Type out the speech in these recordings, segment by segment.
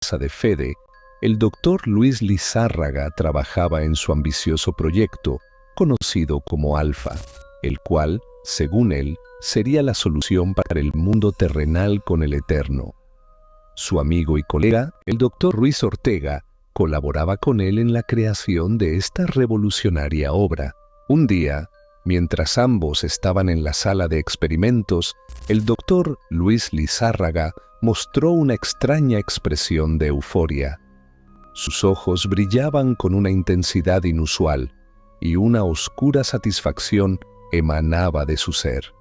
casa de Fede, el doctor Luis Lizárraga trabajaba en su ambicioso proyecto, conocido como Alfa, el cual, según él, sería la solución para el mundo terrenal con el Eterno. Su amigo y colega, el doctor Ruiz Ortega, colaboraba con él en la creación de esta revolucionaria obra. Un día, mientras ambos estaban en la sala de experimentos, el doctor Luis Lizárraga mostró una extraña expresión de euforia. Sus ojos brillaban con una intensidad inusual y una oscura satisfacción emanaba de su ser.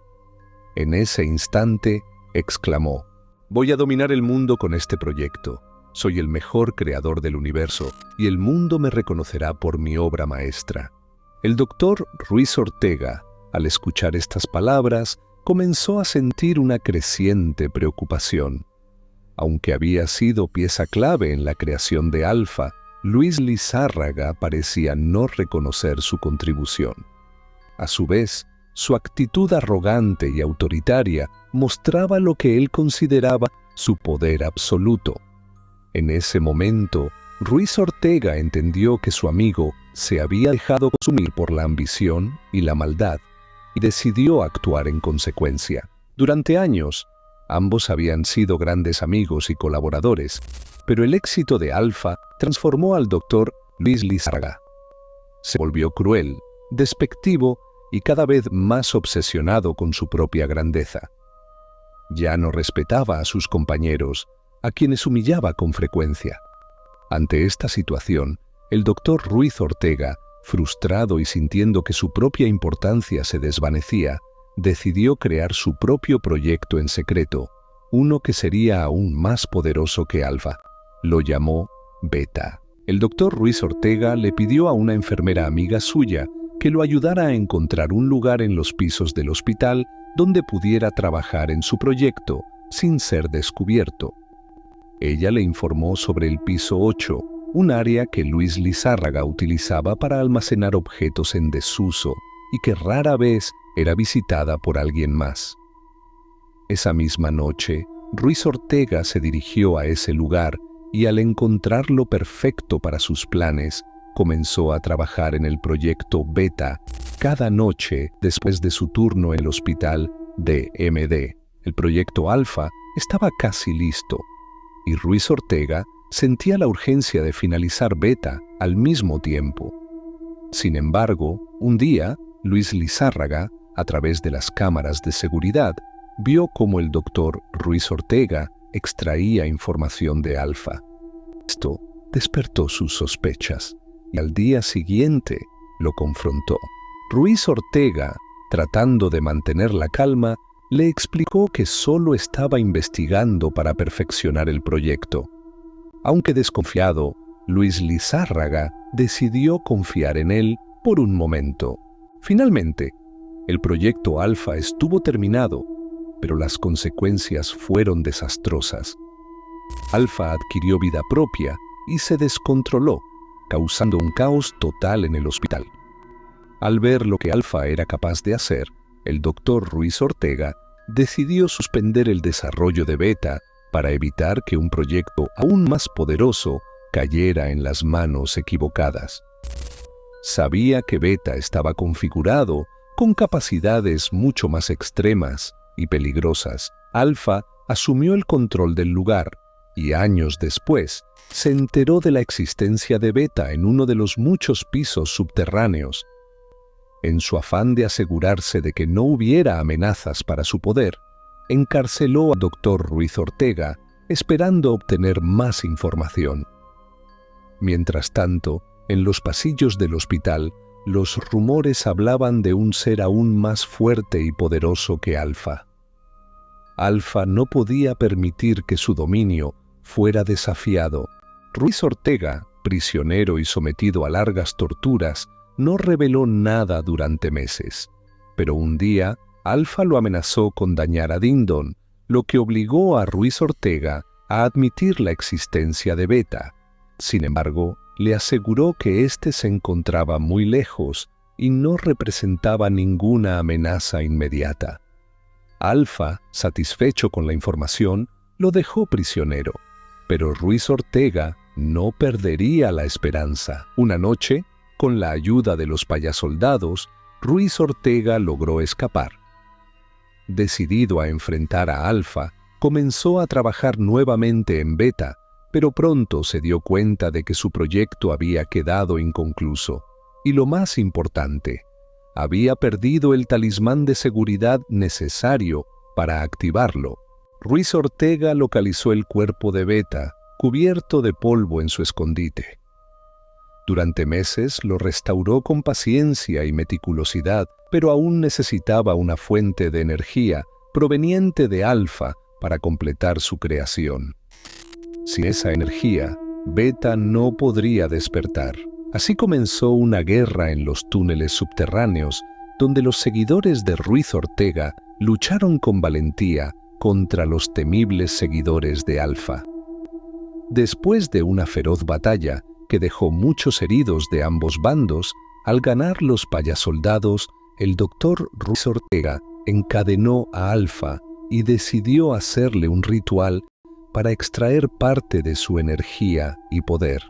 En ese instante, exclamó: «Voy a dominar el mundo con este proyecto. Soy el mejor creador del universo y el mundo me reconocerá por mi obra maestra». El doctor Ruiz Ortega, al escuchar estas palabras, comenzó a sentir una creciente preocupación. Aunque había sido pieza clave en la creación de Alfa, Luis Lizárraga parecía no reconocer su contribución. A su vez, su actitud arrogante y autoritaria mostraba lo que él consideraba su poder absoluto. En ese momento, Ruiz Ortega entendió que su amigo se había dejado consumir por la ambición y la maldad, y decidió actuar en consecuencia. Durante años, ambos habían sido grandes amigos y colaboradores, pero el éxito de Alfa transformó al doctor Luis Lizárraga. Se volvió cruel, despectivo y cada vez más obsesionado con su propia grandeza. Ya no respetaba a sus compañeros, a quienes humillaba con frecuencia. Ante esta situación, el doctor Ruiz Ortega, frustrado y sintiendo que su propia importancia se desvanecía, decidió crear su propio proyecto en secreto, uno que sería aún más poderoso que Alfa. Lo llamó Beta. El doctor Ruiz Ortega le pidió a una enfermera amiga suya que lo ayudara a encontrar un lugar en los pisos del hospital donde pudiera trabajar en su proyecto sin ser descubierto. Ella le informó sobre el piso 8, un área que Luis Lizárraga utilizaba para almacenar objetos en desuso y que rara vez era visitada por alguien más. Esa misma noche, Ruiz Ortega se dirigió a ese lugar y al encontrarlo perfecto para sus planes, comenzó a trabajar en el proyecto Beta cada noche después de su turno en el hospital DMD. El proyecto Alfa estaba casi listo y Ruiz Ortega sentía la urgencia de finalizar Beta al mismo tiempo. Sin embargo, un día, Luis Lizárraga, a través de las cámaras de seguridad, vio cómo el doctor Ruiz Ortega extraía información de Alfa. Esto despertó sus sospechas y al día siguiente lo confrontó. Ruiz Ortega, tratando de mantener la calma, le explicó que solo estaba investigando para perfeccionar el proyecto. Aunque desconfiado, Luis Lizárraga decidió confiar en él por un momento. Finalmente, el proyecto Alfa estuvo terminado, pero las consecuencias fueron desastrosas. Alfa adquirió vida propia y se descontroló, causando un caos total en el hospital. Al ver lo que Alfa era capaz de hacer, el doctor Ruiz Ortega decidió suspender el desarrollo de Beta para evitar que un proyecto aún más poderoso cayera en las manos equivocadas. Sabía que Beta estaba configurado con capacidades mucho más extremas y peligrosas. Alfa asumió el control del lugar y años después se enteró de la existencia de Beta en uno de los muchos pisos subterráneos. En su afán de asegurarse de que no hubiera amenazas para su poder, encarceló al doctor Ruiz Ortega, esperando obtener más información. Mientras tanto, en los pasillos del hospital, los rumores hablaban de un ser aún más fuerte y poderoso que Alfa. Alfa no podía permitir que su dominio fuera desafiado. Ruiz Ortega, prisionero y sometido a largas torturas, no reveló nada durante meses. Pero un día, Alfa lo amenazó con dañar a Dindon, lo que obligó a Ruiz Ortega a admitir la existencia de Beta. Sin embargo, le aseguró que éste se encontraba muy lejos y no representaba ninguna amenaza inmediata. Alfa, satisfecho con la información, lo dejó prisionero. Pero Ruiz Ortega no perdería la esperanza. Una noche, con la ayuda de los payasoldados, Ruiz Ortega logró escapar. Decidido a enfrentar a Alfa, comenzó a trabajar nuevamente en Beta, pero pronto se dio cuenta de que su proyecto había quedado inconcluso. Y lo más importante, había perdido el talismán de seguridad necesario para activarlo. Ruiz Ortega localizó el cuerpo de Beta, cubierto de polvo en su escondite. Durante meses lo restauró con paciencia y meticulosidad, pero aún necesitaba una fuente de energía proveniente de Alfa para completar su creación. Sin esa energía, Beta no podría despertar. Así comenzó una guerra en los túneles subterráneos, donde los seguidores de Ruiz Ortega lucharon con valentía contra los temibles seguidores de Alfa. Después de una feroz batalla que dejó muchos heridos de ambos bandos, al ganar los payasoldados, el doctor Ruiz Ortega encadenó a Alfa y decidió hacerle un ritual para extraer parte de su energía y poder.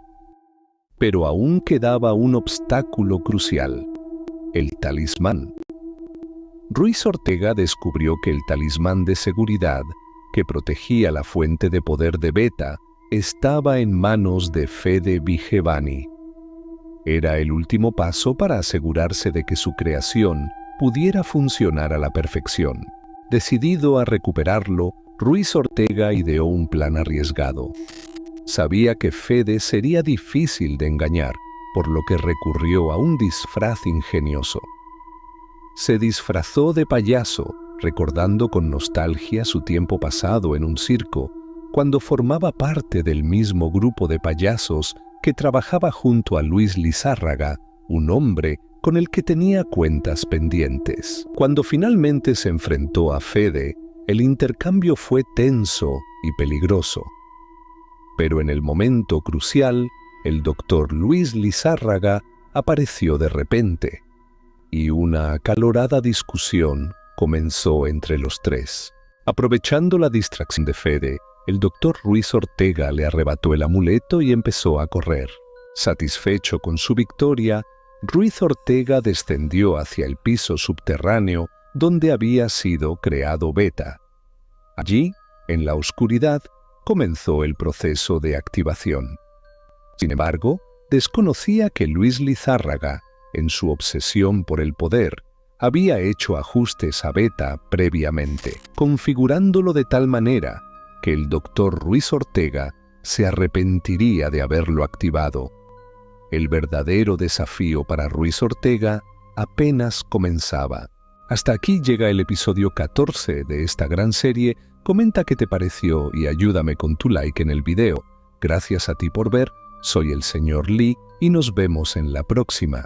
Pero aún quedaba un obstáculo crucial: el talismán. Ruiz Ortega descubrió que el talismán de seguridad que protegía la fuente de poder de Beta estaba en manos de Fede Vigevani. Era el último paso para asegurarse de que su creación pudiera funcionar a la perfección. Decidido a recuperarlo, Ruiz Ortega ideó un plan arriesgado. Sabía que Fede sería difícil de engañar, por lo que recurrió a un disfraz ingenioso. Se disfrazó de payaso, recordando con nostalgia su tiempo pasado en un circo, cuando formaba parte del mismo grupo de payasos que trabajaba junto a Luis Lizárraga, un hombre con el que tenía cuentas pendientes. Cuando finalmente se enfrentó a Fede, el intercambio fue tenso y peligroso. Pero en el momento crucial, el doctor Luis Lizárraga apareció de repente, y una acalorada discusión comenzó entre los tres. Aprovechando la distracción de Fede, el doctor Ruiz Ortega le arrebató el amuleto y empezó a correr. Satisfecho con su victoria, Ruiz Ortega descendió hacia el piso subterráneo donde había sido creado Beta. Allí, en la oscuridad, comenzó el proceso de activación. Sin embargo, desconocía que Luis Lizárraga, en su obsesión por el poder, había hecho ajustes a Beta previamente, configurándolo de tal manera que el doctor Ruiz Ortega se arrepentiría de haberlo activado. El verdadero desafío para Ruiz Ortega apenas comenzaba. Hasta aquí llega el episodio 14 de esta gran serie. Comenta qué te pareció y ayúdame con tu like en el video. Gracias a ti por ver, soy el Sr. Lee y nos vemos en la próxima.